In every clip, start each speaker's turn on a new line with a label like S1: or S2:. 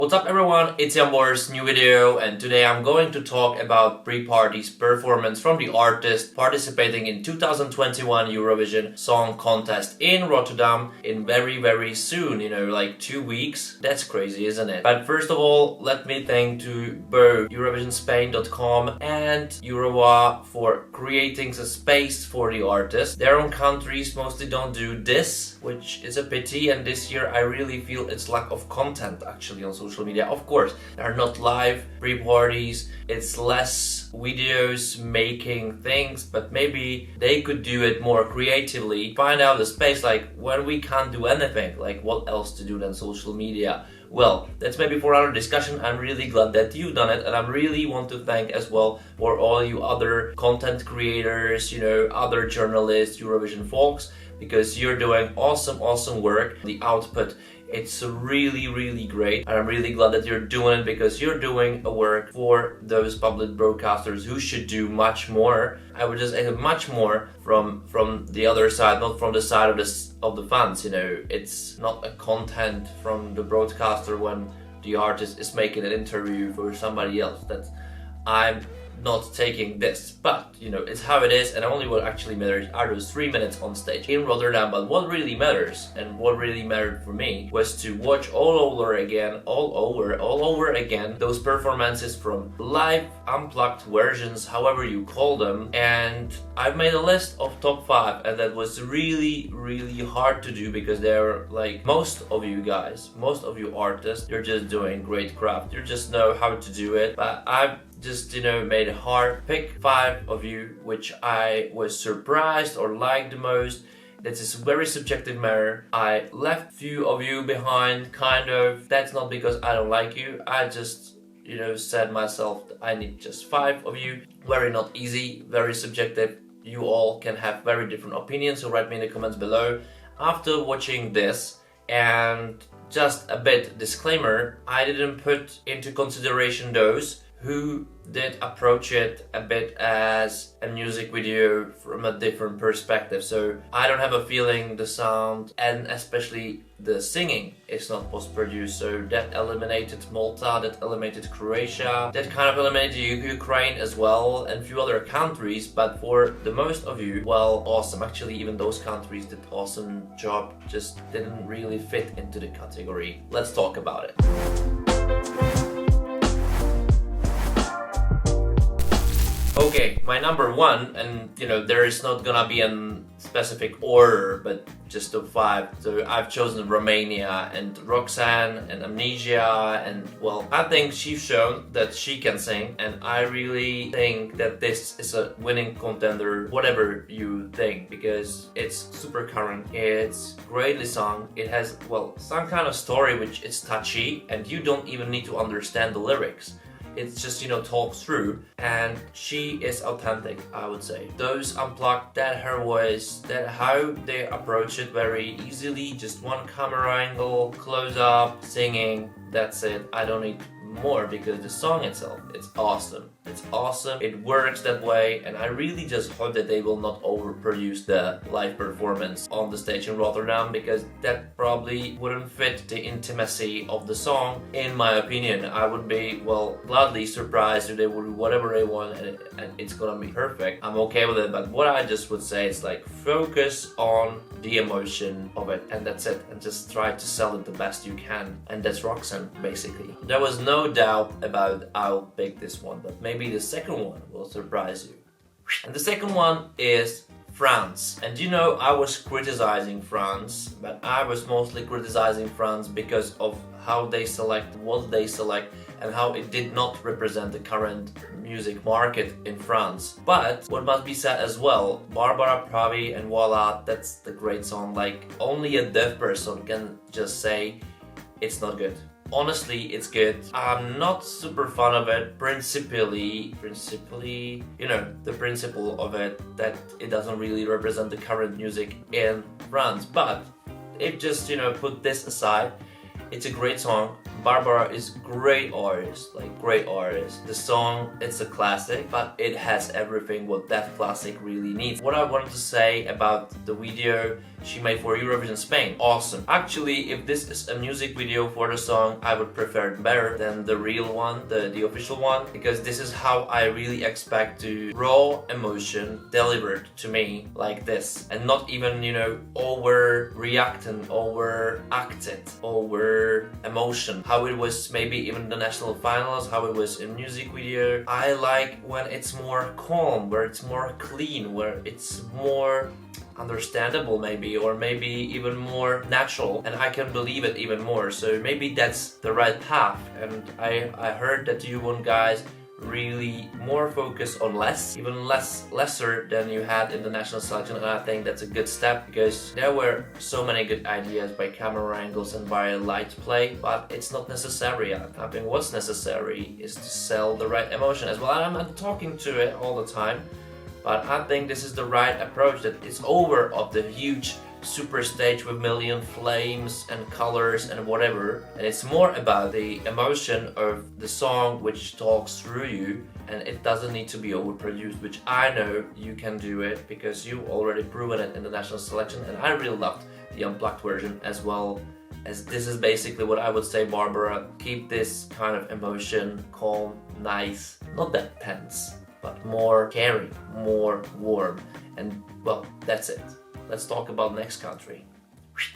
S1: What's up everyone, it's Yambor's new video, and today I'm going to talk about pre-party's performance from the artist participating in 2021 Eurovision Song Contest in Rotterdam in very soon, like 2 weeks. That's crazy, isn't it? But first of all, let me thank to both EurovisionSpain.com and Eurovoxx for creating a space for the artist. Their own countries mostly don't do this, which is a pity, and this year I really feel it's lack of content actually on social media. Of course, there are not live pre-parties, it's less videos making things, but maybe they could do it more creatively. Find out the space, like when we can't do anything, like what else to do than social media? Well, that's maybe for another discussion. I'm really glad that you've done it, and I really want to thank as well for all you other content creators, other journalists, Eurovision Vlogs, because you're doing awesome work. The output, it's really great, and I'm really glad that you're doing it, because you're doing a work for those public broadcasters who should do much more. I would just say much more from the other side, not from the side of the fans. It's not a content from the broadcaster when the artist is making an interview for somebody else. I'm not taking this, but it's how it is, and only what actually matters are those 3 minutes on stage in Rotterdam. But what really matters, and what really mattered for me, was to watch all over again those performances from live unplugged versions, however you call them. And I've made a list of top 5, and that was really hard to do, because they're like, most of you guys, most of you artists, you're just doing great craft, you just know how to do it. But I've just made it hard. Pick 5 of you which I was surprised or liked the most. This is a very subjective matter. I left few of you behind, kind of. That's not because I don't like you, I just said myself that I need just 5 of you. Very not easy, very subjective. You all can have very different opinions, so write me in the comments below. After watching this, and just a bit disclaimer, I didn't put into consideration those who did approach it a bit as a music video from a different perspective. So I don't have a feeling the sound, and especially the singing, is not post-produced. So that eliminated Malta, that eliminated Croatia, that kind of eliminated Ukraine as well, and a few other countries. But for the most of you, well, awesome. Actually, even those countries did awesome job, just didn't really fit into the category. Let's talk about it. Okay, my number 1, and there is not gonna be a specific order, but just top 5. So I've chosen Romania and Roxanne and Amnesia, and well, I think she's shown that she can sing, and I really think that this is a winning contender, whatever you think, because it's super current, it's greatly sung, it has, well, some kind of story which is touchy, and you don't even need to understand the lyrics. It's just, talks through, and she is authentic, I would say. Those unplugged, that her voice, that how they approach it very easily, just one camera angle, close up, singing, that's it. I don't need more, because the song itself, it's awesome. It's awesome, it works that way, and I really just hope that they will not overproduce the live performance on the stage in Rotterdam, because that probably wouldn't fit the intimacy of the song, in my opinion. I would be, well, gladly surprised if they would do whatever they want, and it's gonna be perfect. I'm okay with it, but what I just would say is, like, focus on the emotion of it, and that's it, and just try to sell it the best you can. And that's Roxanne, basically. There was no doubt about I'll pick this one, but maybe the second one will surprise you. And the second one is France. And I was criticizing France, but I was mostly criticizing France because of how they select, what they select, and how it did not represent the current music market in France. But what must be said as well, Barbara Pravi and Voila, that's the great song. Like, only a deaf person can just say it's not good. Honestly, it's good. I'm not super fan of it, principally, the principle of it, that it doesn't really represent the current music in France. But if just, put this aside, it's a great song. Barbara is great artist, like great artist. The song, it's a classic, but it has everything what that classic really needs. What I wanted to say about the video she made for Eurovision Spain. Awesome. Actually, if this is a music video for the song, I would prefer it better than the real one, the official one, because this is how I really expect to raw emotion delivered to me like this, and not even, you know, overreacting, overacted, over emotion. How it was maybe even the national finals, how it was in music video. I like when it's more calm, where it's more clean, where it's more understandable maybe, or maybe even more natural, and I can believe it even more. So maybe that's the right path, and I heard that you want guys really more focus on less, even lesser than you had in the national selection, and I think that's a good step, because there were so many good ideas by camera angles and by light play, but it's not necessary. I think what's necessary is to sell the right emotion as well. I'm talking to it all the time, but I think this is the right approach, that it's over of the huge super stage with million flames and colors and whatever, and it's more about the emotion of the song which talks through you, and it doesn't need to be overproduced, which I know you can do it because you already proven it in the national selection, and I really loved the unplugged version as well. As this is basically what I would say, Barbara, keep this kind of emotion calm, nice, not that tense, but more caring, more warm, and well, that's it. Let's talk about next country.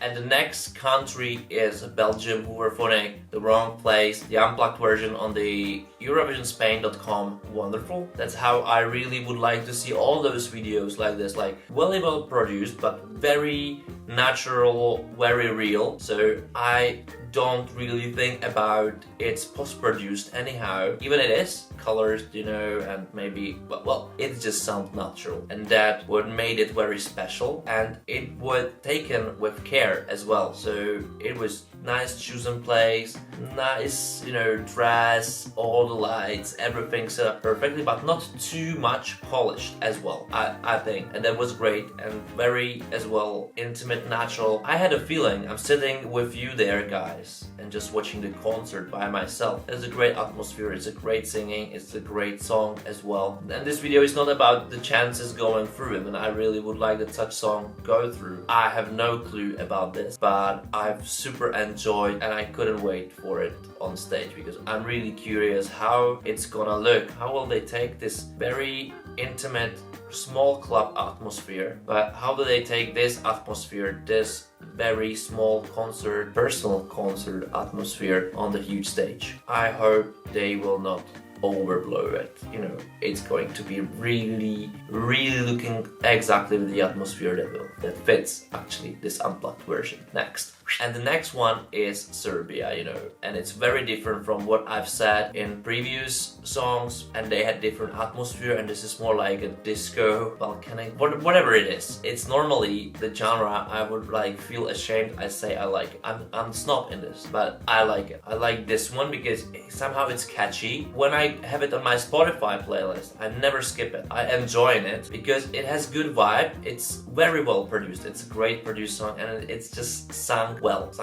S1: And the next country is Belgium, who were phoning the wrong place. The unplugged version on the EurovisionsPain.com, wonderful. That's how I really would like to see all those videos like this, like well produced, but very natural, very real. So I don't really think about it's post-produced anyhow. Even it is colors, you know, and maybe, well, it just sounds natural, and that what made it very special, and it was taken with care as well. So it was nice chosen place, nice, you know, dress, all the lights, everything set up perfectly, but not too much polished as well, I think, and that was great, and very as well intimate, natural. I had a feeling I'm sitting with you there, guys, and just watching the concert by myself. There's a great atmosphere, it's a great singing, it's a great song as well. And this video is not about the chances going through it, and I really would like that such song go through. I have no clue about this, but I've super enjoyed, and I couldn't wait for it on stage, because I'm really curious how it's gonna look. How will they take this very intimate small club atmosphere, but how do they take this atmosphere, this very small concert, personal concert atmosphere on the huge stage? I hope they will not overblow it. You know, it's going to be really looking exactly the atmosphere that fits actually this unplugged version. Next. And the next one is Serbia, you know, and it's very different from what I've said in previous songs, and they had different atmosphere, and this is more like a disco, volcanic, whatever it is. It's normally the genre I would like feel ashamed I say I like it. I'm snob in this, but I like it. I like this one because somehow it's catchy. When I have it on my Spotify playlist, I never skip it. I enjoy it because it has good vibe. It's very well produced. It's a great produced song, and it's just sung well,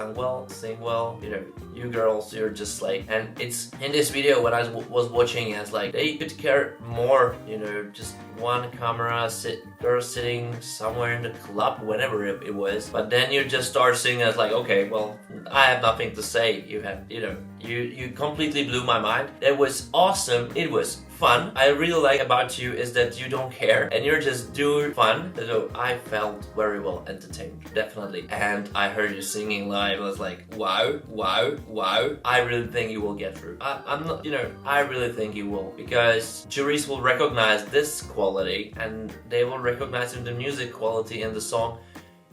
S1: sing well, you know, you girls, you're just like, and it's in this video when I was watching, it's like they could care more, you know, just one camera, girl sitting somewhere in the club, whenever it was, but then you just start singing, it's like, okay, well, I have nothing to say. You have, you know, you completely blew my mind. It was awesome. It was fun. I really like about you is that you don't care and you're just doing fun. So I felt very well entertained, definitely. And I heard you singing live. I was like, wow. I really think you will get through. I'm not, you know, I really think you will, because juries will recognize this quality, and they will recognize the music quality in the song,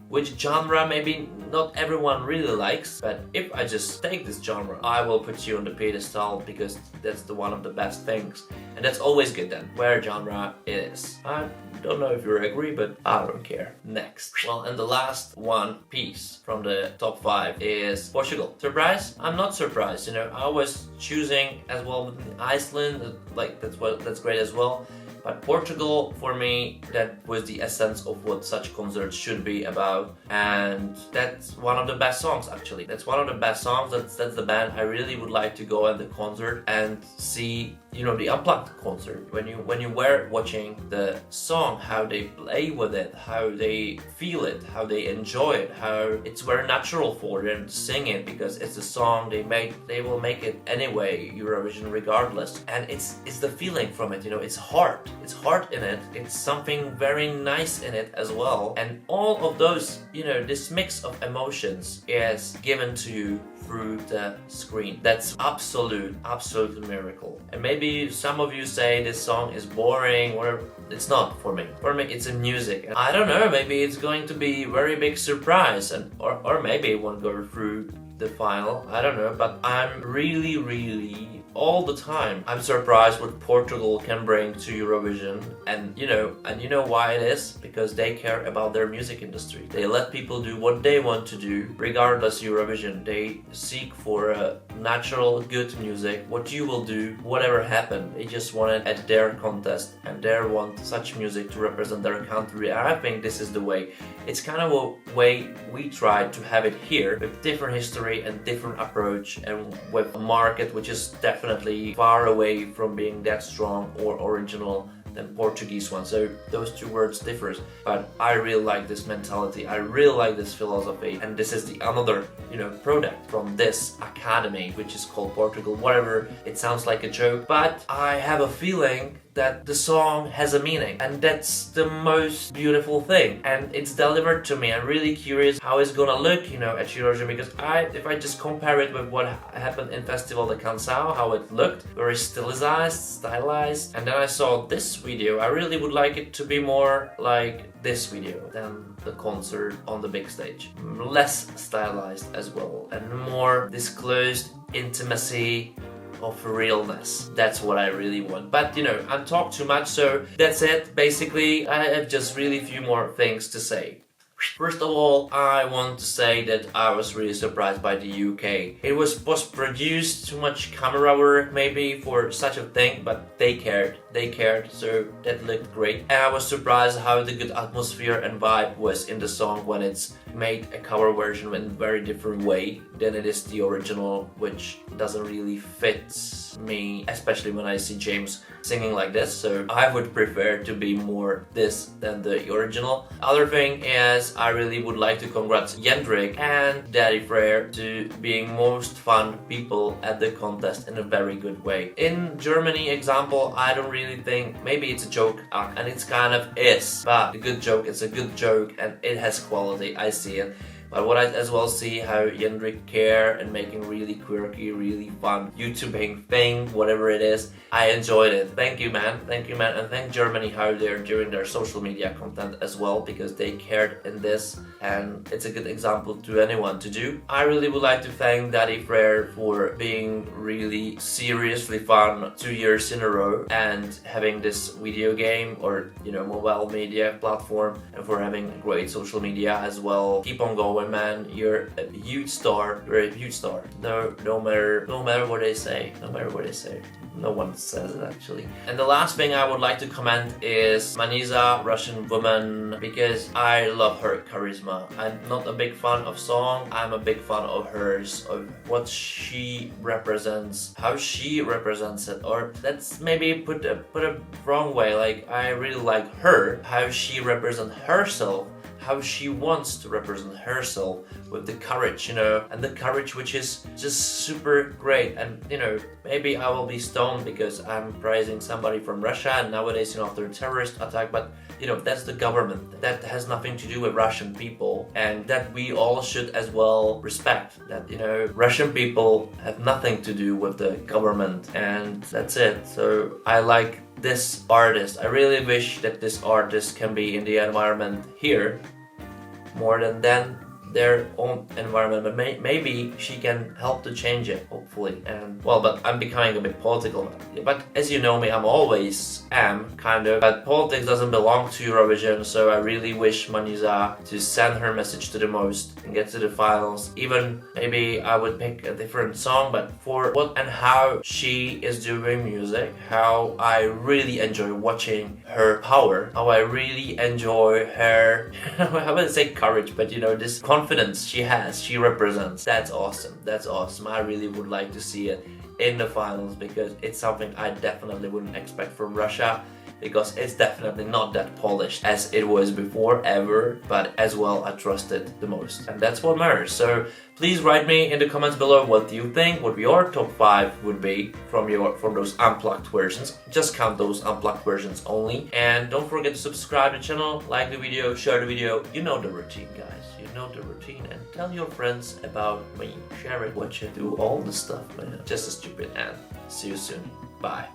S1: which genre maybe not everyone really likes, but if I just take this genre, I will put you on the pedestal, because that's one of the best things, and that's always good then, where genre it is. I don't know if you agree, but I don't care. Next. Well, and the last one piece from the top 5 is Portugal. Surprise? I'm not surprised, you know, I was choosing as well with Iceland, like that's great as well. But Portugal, for me, that was the essence of what such concerts should be about, and that's one of the best songs actually. That's one of the best songs. That's the band I really would like to go at the concert and see, you know, the Unplugged concert. When you were watching the song, how they play with it, how they feel it, how they enjoy it, how it's very natural for them to sing it because it's a song they will make it anyway, Eurovision regardless. And it's the feeling from it, you know, it's heart in it, it's something very nice in it as well. And all of those, you know, this mix of emotions is given to you through the screen. That's absolute miracle. And maybe some of you say this song is boring, whatever. It's not for me. For me, it's a music. And I don't know, maybe it's going to be a very big surprise, and or maybe it won't go through the file. I don't know, but I'm really all the time I'm surprised what Portugal can bring to Eurovision. And you know why it is? Because they care about their music industry. They let people do what they want to do regardless Eurovision. They seek for a natural good music. What you will do, whatever happened, they just want it at their contest and they want such music to represent their country. And I think this is the way. It's kind of a way we try to have it here with different history and different approach, and with a market which is definitely far away from being that strong or original than Portuguese one. So those two words differs, but I really like this mentality, I really like this philosophy, and this is the another, you know, product from this academy which is called Portugal. Whatever, it sounds like a joke, but I have a feeling that the song has a meaning, and that's the most beautiful thing, and it's delivered to me. I'm really curious how it's gonna look, you know, at Eurovision, because if I just compare it with what happened in Festival de Canção, how it looked, very stylized, and then I saw this video, I really would like it to be more like this video than the concert on the big stage. Less stylized as well, and more disclosed intimacy of realness. That's what I really want. But you know, I talk too much, so that's it. Basically, I have just really few more things to say. First of all, I want to say that I was really surprised by the UK. It was produced too much camera work maybe for such a thing, but they cared, so that looked great. And I was surprised how the good atmosphere and vibe was in the song when it's made a cover version in a very different way than it is the original, which doesn't really fit me, especially when I see James singing like this. So I would prefer to be more this than the original. Other thing is, I really would like to congrats Jendrik and Daddy Frere to being most fun people at the contest in a very good way. In Germany example, I don't really think, maybe it's a joke, and it's kind of is, but a good joke, it's a good joke and it has quality, I see it. But what I as well see how Jendrik care and making really quirky, really fun YouTubing thing, whatever it is. I enjoyed it. Thank you man, and thank Germany how they're doing their social media content as well, because they cared in this, and it's a good example to anyone to do. I really would like to thank Daddy Frere for being really seriously fun 2 years in a row and having this video game or, you know, mobile media platform, and for having great social media as well. Keep on going, man. You're a huge star. No matter what they say. No one says it actually. And the last thing I would like to comment is Maniza, Russian woman, because I love her charisma. I'm not a big fan of song, I'm a big fan of hers, of what she represents, how she represents it, or that's maybe put a wrong way. Like, I really like her, how she represents herself, how she wants to represent herself with the courage, you know, and the courage which is just super great. And you know, maybe I will be stoned because I'm praising somebody from Russia and nowadays, you know, after a terrorist attack, but you know, that's the government. That has nothing to do with Russian people, and that we all should as well respect. That, you know, Russian people have nothing to do with the government, and that's it. So I like this artist. I really wish that this artist can be in the environment here more than their own environment, but maybe she can help to change it, hopefully. And well, but I'm becoming a bit political now. But as you know me, I'm always kind of, but politics doesn't belong to Eurovision, so I really wish Maniza to send her message to the most and get to the finals. Even maybe I would pick a different song, but for what and how she is doing music, how I really enjoy watching her power, how I really enjoy her, I wouldn't say courage, but you know, this confidence she has, she represents. That's awesome. That's awesome. I really would like to see it in the finals because it's something I definitely wouldn't expect from Russia, because it's definitely not that polished as it was before ever, but as well I trust it the most, and that's what matters. So please write me in the comments below what you think, what your top 5 would be from those unplugged versions. Just count those unplugged versions only, and don't forget to subscribe to the channel, like the video, share the video. You know the routine, guys. You know the routine, and tell your friends about me. Share it, watch it, do all the stuff, man. Just a stupid, and see you soon. Bye.